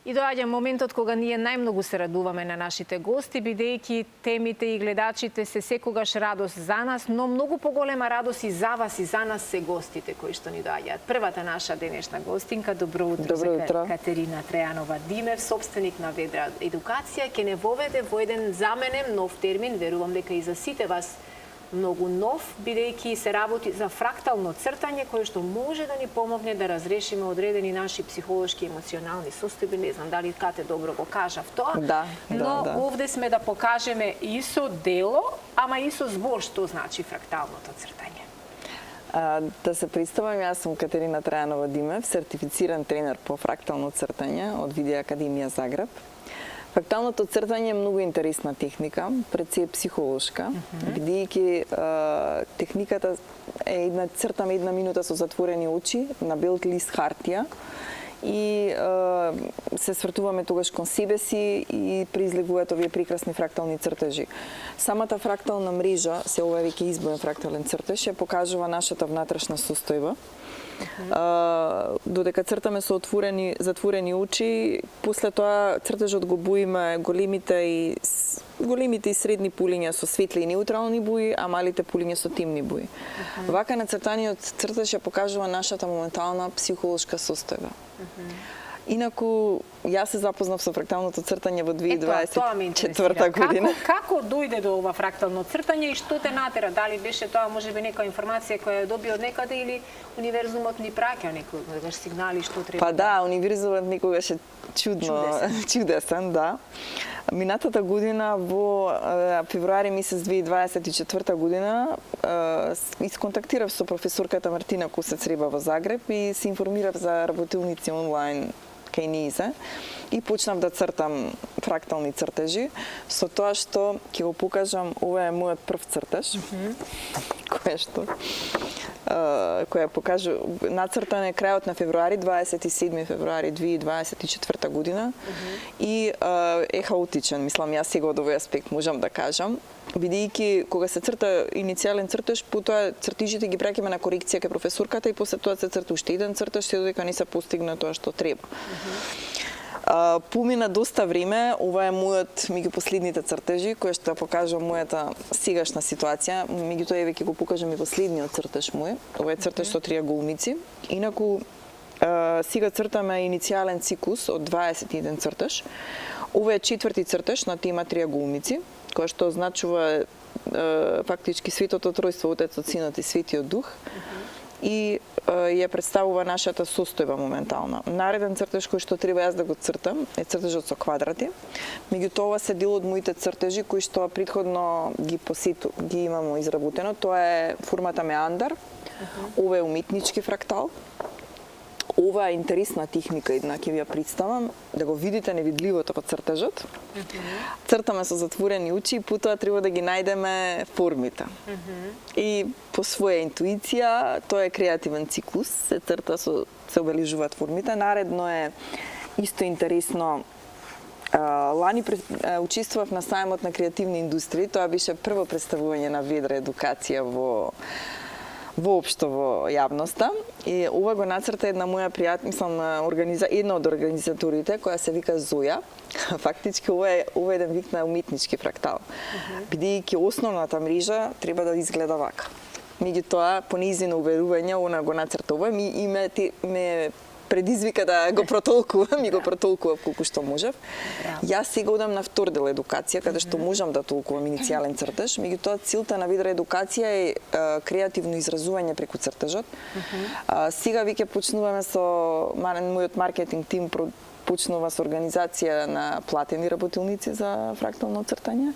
И доаѓа моментот кога ние најмногу се радуваме на нашите гости, бидејќи темите и гледачите се секогаш радост за нас, но многу поголема радост и за вас и за нас се гостите кои што ни доаѓаат. Првата наша денешна гостинка, добро утро, Катерина Трајанова Димев, собственик на Ведра Едукација, ќе не воведе во еден за мене нов термин, верувам дека и за сите вас многу нов, бидејќи се работи за фрактално цртање кое што може да ни помогне да разрешиме одредени наши психолошки и емоционални состојби. Не знам дали Кате добро го кажав тоа, но овде сме да покажеме и со дело, ама и со збор што значи фракталното цртање. Да се представам, јас сум Катерина Трајанова Димев, сертифициран тренер по фрактално цртање од Видео Академија Загреб. Фракталното цртање е многу интересна техника, пред се е психолошка, бидејќи техниката е цртаме една минута со затворени очи на бел лист хартија и се свртуваме тогаш кон себе си и произлегуваат овие прекрасни фрактални цртежи. Самата фрактална мрежа, се ова е веќе избоен фрактален цртеж, ја покажува нашата внатрешна состојба. Додека цртаме со затворени очи, после тоа цртежот го боиме големите и средни пулиња со светли и неутрални бои, а малите пулиња со темни бои. Вака нацртаниот цртеж ја покажува нашата моментална психолошка состојба. Инаку, јас се запознав со фракталното цртање во 2024 година. Како дојде до ова фрактално цртање и што те натера? Дали беше тоа можеби нека информација која ја доби од некаде или универзумот ни праќа некогаш сигнали што треба? Па да, универзумот некогаш е чудесен, да. Минатата година во февруари месец 2024 година исконтактирав со професорката Мартина Косец-Реба во Загреб и се информирав за работилници онлайн кај низе и почнав да цртам фрактални цртежи со тоа што ќе го покажам, ова е мојот прв цртеж, која покажа нацртан е крајот на февруари, 27 февруари 2024 година и е хаотичен, мислам јас сега од овој аспект можам да кажам, бидејќи кога се црта иницијален цртеж, потоа цртижите ги праќаме на корекција кај професорката и после тоа се црта уште еден цртеж, се додека не се постигне тоа што треба. Помина доста време, ова е мојот меѓу последните цртежи, кој што покажува мојата сегашна ситуација, меѓутоа веќе го покажам и последниот цртеж мој. Ова е цртеж со триаголници. Инаку сега цртаме иницијален циклус од 21 цртеж. Ова е четврти цртеж на тема триаголници, која што означува фактички светото тројство, Отецот, Синот и Светиот Дух. И ја представува нашата состојба моментална. Нареден цртеж кој што треба јас да го цртам е цртежот со квадрати. Меѓутоа ова се дел од моите цртежи кои што предходно ги имамо изработено. Тоа е формата меандар. Ова е уметнички фрактал. Ова е интересна техника, една ќе ви ја представам, да го видите невидливото во цртежот. Цртаме со затворени очи и потоа треба да ги најдеме формите. И по своја интуиција, тоа е креативен циклус, се црта се обележуваат формите. Наредно е исто интересно, лани учествував на сајмот на креативни индустрии, тоа беше прво представување на Ведра Едукација воопшто во јавноста и ова го нацрта една моја пријателка, една од организаторите која се вика Зоја. Фактички ова е еден вид на уметнички фрактал. Бидејќи основната мрежа треба да изгледа вака. Меѓутоа, по нејзино уверување, она го нацрта ова и ме предизвика да го протолкувам и го протолкував колку што можев. Јас сега одам на втор дел едукација, каде што можам да толкувам иницијален цртеж, меѓутоа целта на Ведра Едукација е креативно изразување преку цртежот. Сега веќе почнуваме со мојот маркетинг тим почнува со организација на платени работилници за фрактално цртање.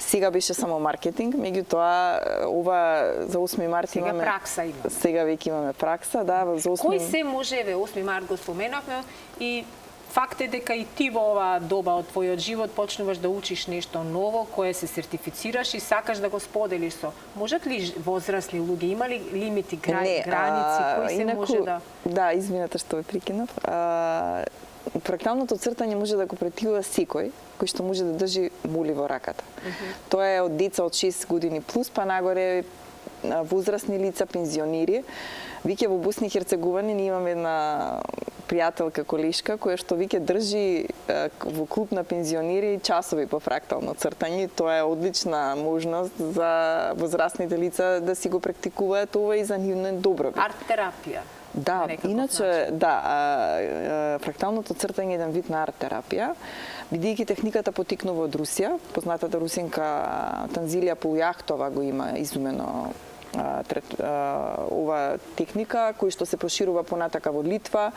Сега беше само маркетинг, меѓутоа ова за 8 март имаме пракса има. Сега веќе имаме пракса, да, за 8. Кој се може, 8 март го споменавме и факт е дека и ти во оваа доба од твојот живот почнуваш да учиш нешто ново, кое се сертифицираш и сакаш да го споделиш со. Можат ли возрастни луѓе, има ли лимити, граници, кои се може да... Да, извинете што ве прекинав. Фракталното цртање може да го претилува секој кој што може да држи моли во раката. Тоа е од деца од 6 години плюс, па нагоре возрастни лица, пензионери. Веќе во Босна и Херцеговина ние имаме една пријателка, колешка, која што веќе држи во клуб на пензионери часови по фрактално цртање. Тоа е одлична можност за возрастните лица да си го практикуваат ова и за нивен добробит. Арт-терапија. Да, иначе, да, фракталното цртање е еден вид на арт-терапија, бидејќи техниката потикнува од Русија. Познатата русинка Танзилија Полјахтова го има изумено ова техника, кој што се проширува понатака во Литва,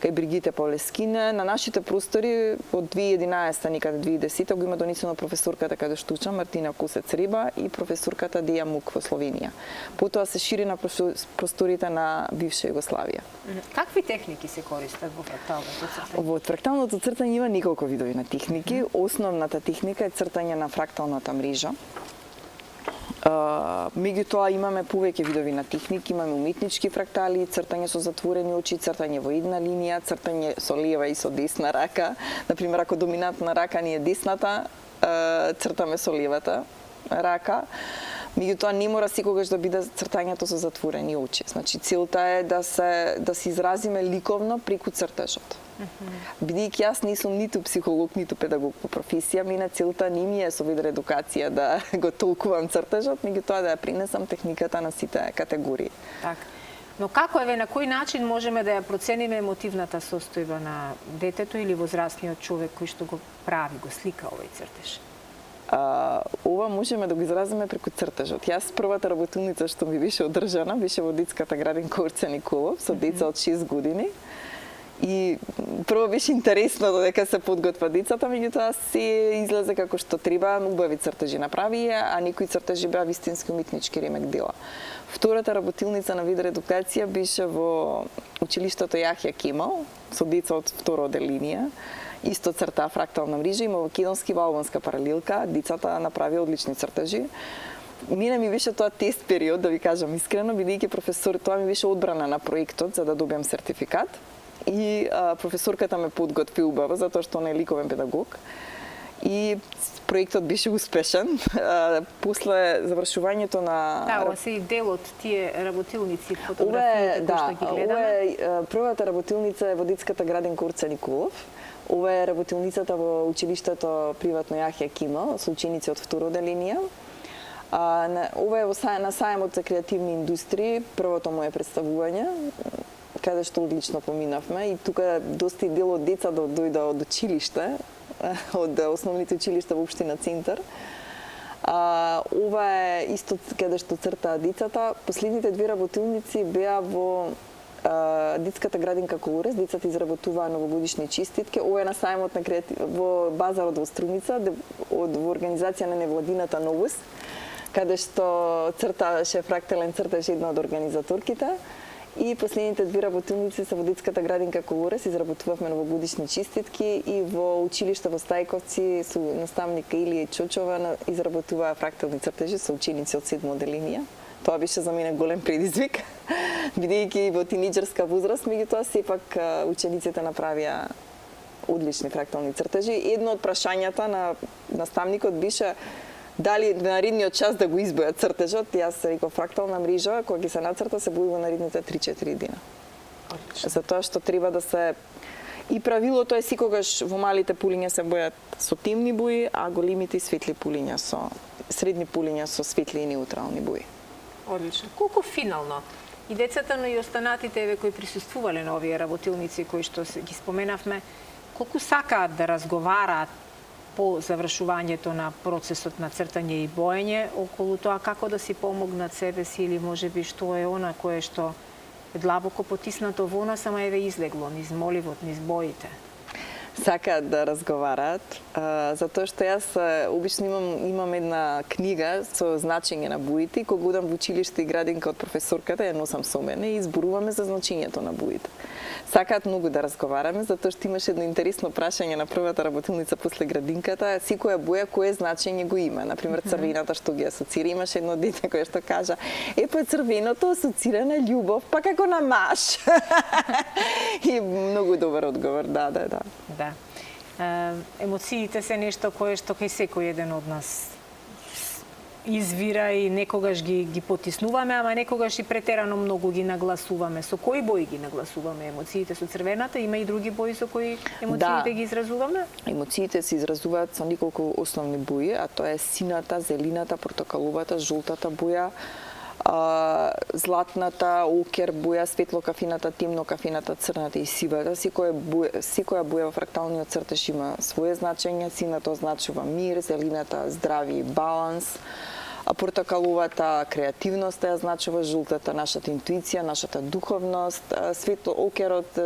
кај Бригите Полескине. На нашите простори од 2011 никаде 2010 го има донесено професорката каде што учам Мартина Косец-Риба и професорката Деја Мук во Словенија. Потоа се шири на просторите на бивша Југославија. Какви техники се користат во фракталното цртање? Во фракталното цртање има неколку видови на техники. Основната техника е цртање на фракталната мрежа. Меѓутоа имаме повеќе видови на техники, имаме уметнички фрактали, цртање со затворени очи, цртање во една линија, цртање со лева и со десна рака. Например, ако доминантна рака ни е десната, цртаме со левата рака. Меѓутоа не мора секогаш да биде цртањето со затворени очи. Значи целта е да се изразиме ликовно преку цртежот. Бидејќи јас не сум ниту психолог, ниту педагог по професија, мене целта не ми е со видер едукација да го толкувам цртежот, меѓутоа да ја принесам техниката на сите категории. Така. Но како на кој начин можеме да ја процениме емотивната состојба на детето или возрастниот човек кој што го прави, го слика овој цртеж? Ова можеме да го изразиме преку цртежот. Јас првата работилница што ми беше одржана беше во детската градинка Орце Николов со деца од 6 години. И прво беше интересно додека се подготва децата, меѓутоа се излезе како што треба, убави цртежи направи, а некои цртежи беа вистински уметнички ремек дела. Втората работилница на видер едукација беше во училиштето Јахја Кемал со деца од втора оделенија. Исто црта фрактална мрежа, има македонски во албанска паралелка, децата направи одлични цртежи. Мене ми беше тоа тест период, да ви кажам искрено, бидејќи професор, тоа ми беше одбрана на проектот за да добиам сертификат. И професорката ме подготви убаво, затоа што не е ликовен педагог. И проектот беше успешен. После завршувањето на... Да, ова се и дел од тие работилници, фотографиите кои што ги гледаме. Првата работилница е во детската градинка Орце Николов. Ова е работилницата во училиштето приватно Јахја Кемал со ученици од втора оделенија. Ова е на сајмот за креативни индустрии, првото моје представување, каде што одлично поминавме и тука доста и дел од деца дојде од училиште, од основните училишта во општина Центар. Ова е исто каде што цртаа децата. Последните две работилници беа во детската градинка Колорес, децата изработуваа новогодишни честитки. Ова е на сајмот на во базарот во Струмица, во организација на невладината Новост, каде што црташе фрактален цртеж една од организаторките. И последните две работилници се во детската градинка Колорес, изработувавме новогодишни честитки и во училиште во Стајковци со наставника Илија Чочова изработуваа фрактални цртежи со ученици од 7 оделенија. Тоа беше за мене голем предизвик, бидејќи во тинеџерска возраст, меѓутоа сепак учениците направија одлични фрактални цртежи. Едно од прашањата на наставникот беше дали наредниот час да го избојат цртежот. Јас реков фрактална мрежа, кога ќе се нацрта, се бои во наредните 3-4 дена. Затоа што треба да се... И правилото е секогаш во малите пулиња се бојат со темни бои, а големите и светли пулиња со... средни пулиња со светли и неутрални бои. Одлично. Колку финално и децата, но и останатите кои присуствувале на овие работилници кои што ги споменавме, колку сакаат да разговараат по завршувањето на процесот на цртање и боење околу тоа како да си помогнат себе си или можеби што е она кое што е длабоко потиснато во нас, ама еве излегло низ моливот, низ боите. Сакаат да разговараат, затоа што јас обично имам една книга со значење на боите и кога одам во училиште и градинка од професорката ја носам со мене и изборуваме за значењето на боите. Сакаат многу да разговараме, затоа што имаше едно интересно прашање на првата работилница после градинката, секоја боја кое значење го има. Например, црвената што ги асоцира, имаше едно дете кое што кажа: па црвеното асоцира на љубов, па како на маж. И многу добар одговор, да. Да. Емоциите се нешто кое што кај секој еден од нас извира и некогаш ги потиснуваме, ама некогаш и претерано многу ги нагласуваме. Со кои бои ги нагласуваме емоциите? Со црвената? Има и други бои со кои емоциите ги изразуваме? Емоциите се изразуваат со неколку основни бои, а тоа е сината, зелината, портокаловата, жолтата боја, златната, окер боја, светлокафината, темнокафината, црната и сивата. Секоја боја во фракталниот цртеж има свое значење. Сината означува мир, зелината здравје и баланс, а портокаловата креативност ја значува, жолтата нашата интуиција, нашата духовност, окерот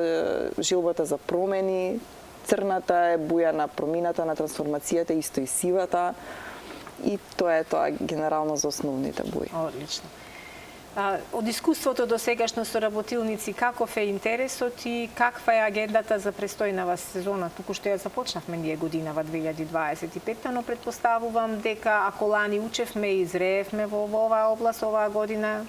желбата за промени, црната е боја на промината, на трансформацијата, исто и сивата. И тоа е генерално за основните бои. Одлично. Од искуството до сегашно со работилници, каков е интересот и каква е агендата за престојнава сезона? Туку што ја започнавме ние годинава 2025, но предпоставувам дека ако лани учевме и изреевме во оваа област, оваа година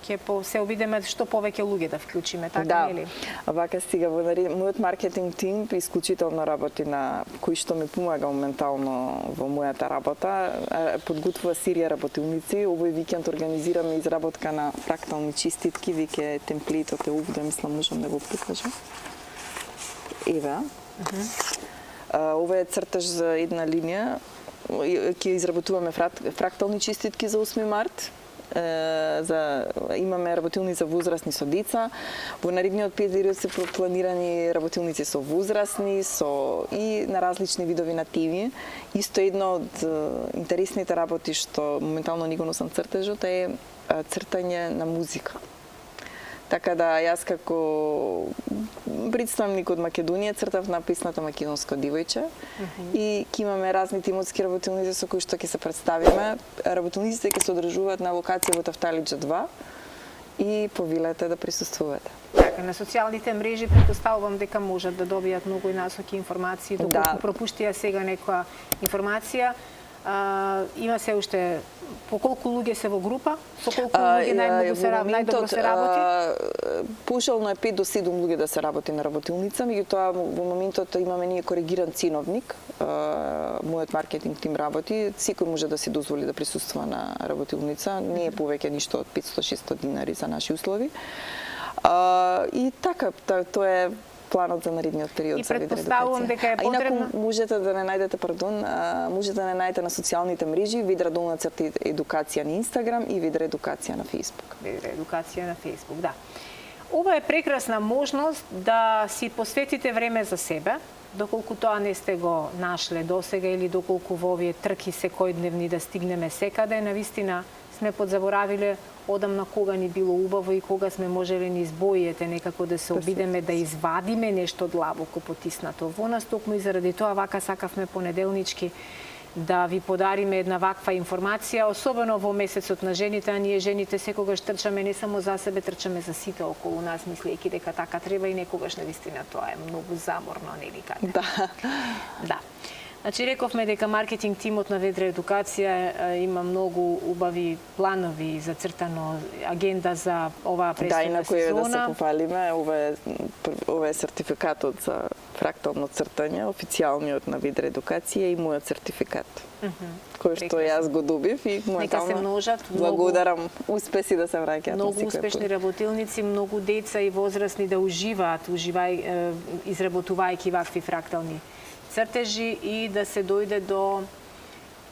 ќе се обидеме што повеќе луѓе да вклучиме, така нели? Да, вака стига во мојот маркетинг тим исклучително работи на кој што ми помага моментално во мојата работа, подготвува серија работилници. Овој викенд организираме изработка на фрактални чиститки, веќе темплейтот е овде, мислам можам да го покажам. Еве. Ова е цртеж за една линија. Ќе изработуваме фрактални чиститки за 8 март. Имаме работилници за возрастни со деца. Во наредниот период се планирани работилници со возрастни, и на различни видови на теми. Исто едно од интересните работи што моментално ни го носам цртежот е цртање на музика. Така да јас како представник од Македонија цртав на песната Македонско девојче и ќе имаме разни тимотски работилници со кои што ќе се представиме. Работилниците ќе се одржуваат на локација во Тафталиџа 2 и повелете да присуствувате. Така, на социјалните мрежи претпоставувам дека можат да добијат многу и насоки информации, доколку пропуштија сега некоја информација. Има се уште по колку луѓе се во група? Со колку луѓе најдобро се работи? Пошално е 5 до 7 луѓе да се работи на работилница, меѓутоа во моментот имаме ние коригиран ценовник. Мојот маркетинг тим работи, секој може да си дозволи да присуствува на работилница, не е повеќе ништо од 500-600 динари за наши услови. И така, тоа е планот за наредниот период. И предпоставувам дека е потребно. Инаку можете да не најдете, можете да не најдете на социјалните мрежи Ведра долна црта едукација на Инстаграм и Ведра едукација на Фејсбук. Ведра едукација на Фејсбук, да. Ова е прекрасна можност да си посветите време за себе, доколку тоа не сте го нашле досега или доколку во овие трки секојдневни да стигнеме секаде, навистина сме подзаборавиле одамна кога ни било убаво и кога сме можеле низ боите некако да се обидеме да извадиме нешто длабоко потиснато во нас, токму и заради тоа вака сакавме понеделнички да ви подариме една ваква информација, особено во месецот на жените, а ние жените секогаш трчаме не само за себе, трчаме за сите околу нас, мислејќи дека така треба и некогаш навистина тоа е многу заморно, нели каде? Да. Значи, рековме дека маркетинг тимот на Ведра едукација има многу убави планови зацртано агенда за оваа престојна сезона. Да, и на кој да се пофалиме, ова е сертификатот за фрактално цртање, официјалниот на Ведра едукација и мојот сертификат, кој што јас го добив и моментално благодарам, успеси да се враќаат. Многу успешни работилници, многу деца и возрастни да уживаат, изработувајќи вакви фрактални цртежи и да се дојде до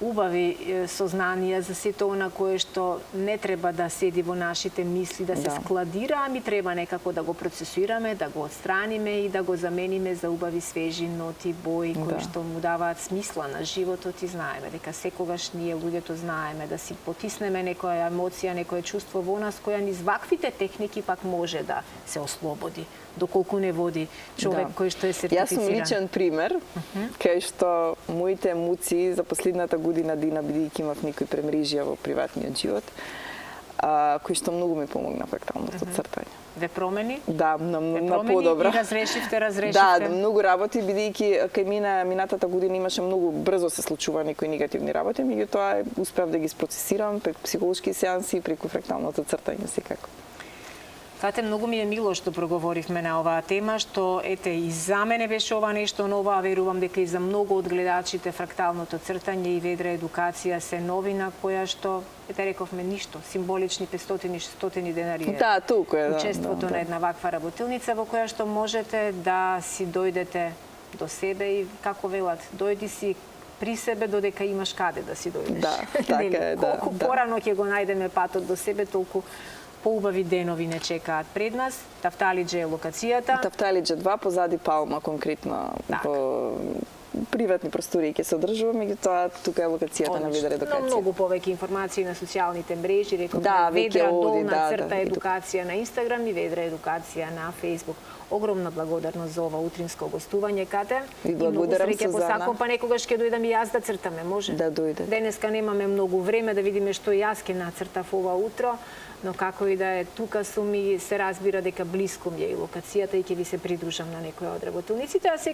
убави сознанија за сето она кое што не треба да седи во нашите мисли, да се складира, ами треба некако да го процесираме, да го отстраниме и да го замениме за убави свежи ноти, бои кои што му даваат смисла на животот и знаеме дека секогаш ние луѓето знаеме да си потиснеме некоја емоција, некое чувство во нас која низ ваквите техники пак може да се ослободи, доколку не води човек кој што е сертифициран. Јас сум личен пример, кај што моите емоции за последната година дина, бидејќи имав некои премрежија во приватниот живот, кој што многу ми помогна фракталното цртање. Ве промени? Да, на подобро. И разрешивте. Да, многу работи, бидејќи кај минатата година имаше многу брзо се случува некои негативни работи, меѓутоа успеав да ги спроцесирам преку психолошки сеанси и преку фракталното цртање секако. Кате, многу ми е мило што проговоривме на оваа тема, што ете и за мене беше ова нешто ново, а верувам дека и за многу од гледачите фракталното цртање и ведра едукација се новина која што, ете рековме ништо, символични 500-600 денари е Да, толку е, учеството на една ваква работилница во која што можете да си дојдете до себе и како велат, дојди си при себе додека имаш каде да си дојдеш. Да, така е, да. Колку порано ќе го најдеме патот до себе, толку поубави денови не чекаат пред нас. Тафталиџе е локацијата. Тафталиџе 2 позади Палма конкретно во приватни простории ќе се одржува, меѓутоа тука е локацијата на Ведра едукација. Но многу повеќе информации на социјалните мрежи, рековме Ведра долна црта едукација на Инстаграм и Ведра едукација на Фејсбук. Огромна благодарност за ова утринско гостување, Кате. И благодарам се Сузана. посакам, па некогаш ќе дојдам и јас да цртаме, може? Да дојде. Денеска немаме многу време да видиме што јас ќе нацртав ова утро, но како и да е, тука сум и се разбира дека блиску ми е и локацијата и ќе ви се придружам на некоја од работилниците, а